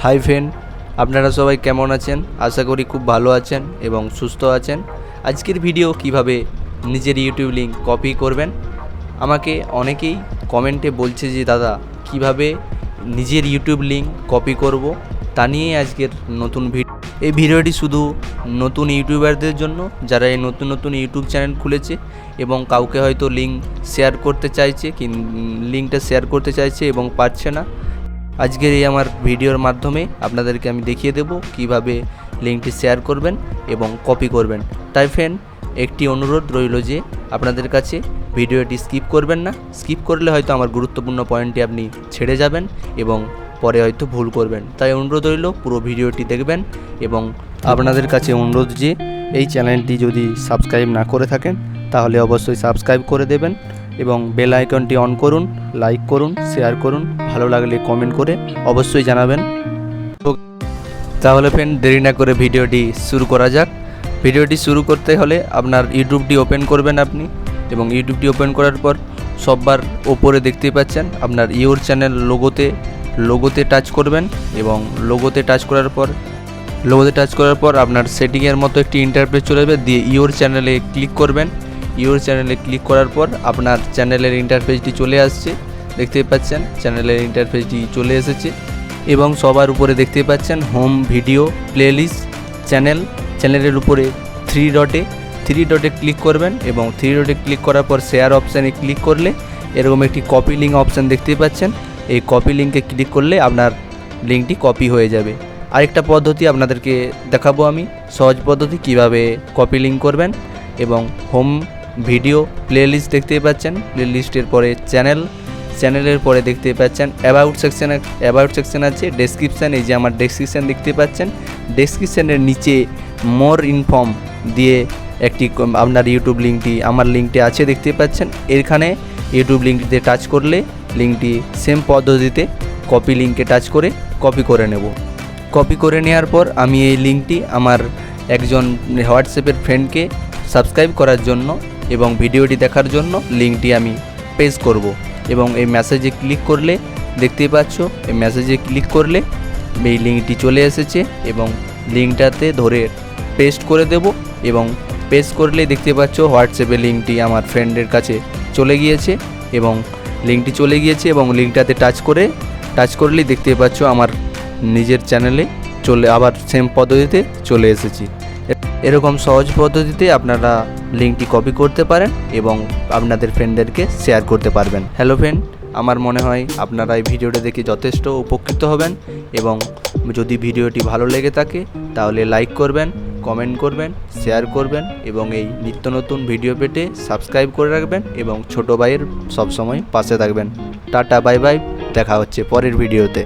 Hi friend, আপনারা সবাই কেমন আছেন? আশা করি খুব ভালো আছেন এবং সুস্থ আছেন। আজকের ভিডিও কিভাবে নিজের ইউটিউব লিঙ্ক কপি করবেন। আমাকে অনেকেই কমেন্টে বলছে যে দাদা কিভাবে নিজের ইউটিউব লিঙ্ক কপি করব, তা নিয়ে আজকের নতুন ভিডিও। এই ভিডিওটি শুধু নতুন ইউটিউবারদের জন্য, যারা এই নতুন ইউটিউব চ্যানেল খুলেছে এবং কাউকে হয়তো লিঙ্ক শেয়ার করতে চাইছে, লিঙ্কটা শেয়ার করতে চাইছে এবং পারছে না। আজকের এই আমার ভিডিওর মাধ্যমে আপনাদেরকে আমি দেখিয়ে দেব কিভাবে লিঙ্কটি শেয়ার করবেন এবং কপি করবেন। তাই ফ্রেন্ড, একটি অনুরোধ রইল যে আপনাদের কাছে ভিডিওটি স্কিপ করবেন না। স্কিপ করলে হয়তো আমার গুরুত্বপূর্ণ পয়েন্টটি আপনি ছেড়ে যাবেন এবং পরে হয়তো ভুল করবেন। তাই অনুরোধ রইল পুরো ভিডিওটি দেখবেন এবং আপনাদের কাছে অনুরোধ যে এই চ্যানেলটি যদি সাবস্ক্রাইব না করে থাকেন তাহলে অবশ্যই সাবস্ক্রাইব করে দেবেন এবং বেল আইকনটি অন করুন, লাইক করুন, শেয়ার করুন, ভালো লাগলে কমেন্ট করে অবশ্যই জানাবেন। তাহলে ফ্রেন্ড, দেরি না করে ভিডিওটি শুরু করা যাক। ভিডিওটি শুরু করতে হলে আপনার ইউটিউবটি ওপেন করবেন আপনি, এবং ইউটিউবটি ওপেন করার পর সববার ওপরে দেখতেই পাচ্ছেন আপনার ইওর চ্যানেল লোগোতে টাচ করবেন এবং লোগোতে টাচ করার পর আপনার সেটিংয়ের মতো একটি ইন্টারফেস চলে যাবে। দিয়ে ইওর চ্যানেলে ক্লিক করবেন। ইওর চ্যানেলে ক্লিক করার পর আপনার চ্যানেলের ইন্টারফেসটি চলে আসছে, দেখতেই পাচ্ছেন চ্যানেলের ইন্টারফেসটি চলে এসেছে এবং সবার উপরে দেখতে পাচ্ছেন হোম, ভিডিও, প্লেলিস্ট, চ্যানেলের উপরে থ্রি ডটে ক্লিক করবেন এবং থ্রি ডটে ক্লিক করার পর শেয়ার অপশানে ক্লিক করলে এরকম একটি কপি লিঙ্ক অপশান দেখতেই পাচ্ছেন। এই কপি লিঙ্কে ক্লিক করলে আপনার লিঙ্কটি কপি হয়ে যাবে। আরেকটা পদ্ধতি আপনাদেরকে দেখাবো আমি, সহজ পদ্ধতি কিভাবে কপি লিঙ্ক করবেন। এবং হোম, ভিডিও, প্লেলিস্ট দেখতেই পাচ্ছেন, প্লেলিস্টের পরে চ্যানেলের পরে দেখতে পাচ্ছেন অ্যাবাউট সেকশন আছে, ডেসক্রিপশান, এই যে আমার ডেসক্রিপশান দেখতে পাচ্ছেন, ডেসক্রিপশানের নিচে মোর ইনফর্ম দিয়ে একটি আপনার ইউটিউব লিঙ্কটি, আমার লিঙ্কটি আছে দেখতে পাচ্ছেন। এখানে ইউটিউব লিঙ্কটিতে টাচ করলে লিঙ্কটি সেম পদ্ধতিতে কপি লিঙ্কে টাচ করে কপি করে নেব। কপি করে নেওয়ার পর আমি এই লিঙ্কটি আমার একজন হোয়াটসঅ্যাপের ফ্রেন্ডকে সাবস্ক্রাইব করার জন্য এবং ভিডিওটি দেখার জন্য লিঙ্কটি আমি পেস্ট করব। এবং এই মেসেজে ক্লিক করলে দেখতেই পাচ্ছ, এই মেসেজে ক্লিক করলে এই লিঙ্কটি চলে এসেছে এবং লিঙ্কটাতে ধরে পেস্ট করে দেব এবং পেস্ট করলে দেখতে পাচ্ছ হোয়াটসঅ্যাপে লিঙ্কটি আমার ফ্রেন্ডের কাছে চলে গিয়েছে এবং লিঙ্কটাতে টাচ করলেই দেখতে পাচ্ছ আমার নিজের চ্যানেলে আবার সেম পদ্ধতিতে চলে এসেছি। এরকম সহজ পদ্ধতিতে আপনারা লিঙ্কটি কপি করতে পারেন এবং আপনাদের ফ্রেন্ডদেরকে শেয়ার করতে পারবেন। হ্যালো ফ্রেন্ড, আমার মনে হয় আপনারা এই ভিডিওটি দেখে যথেষ্ট উপকৃত হবেন এবং যদি ভিডিওটি ভালো লেগে থাকে তাহলে লাইক করবেন, কমেন্ট করবেন, শেয়ার করবেন এবং এই নিত্য নতুন ভিডিও পেতে সাবস্ক্রাইব করে রাখবেন এবং ছোটো ভাইয়ের সবসময় পাশে থাকবেন। টাটা, বাই বাই, দেখা হচ্ছে পরের ভিডিওতে।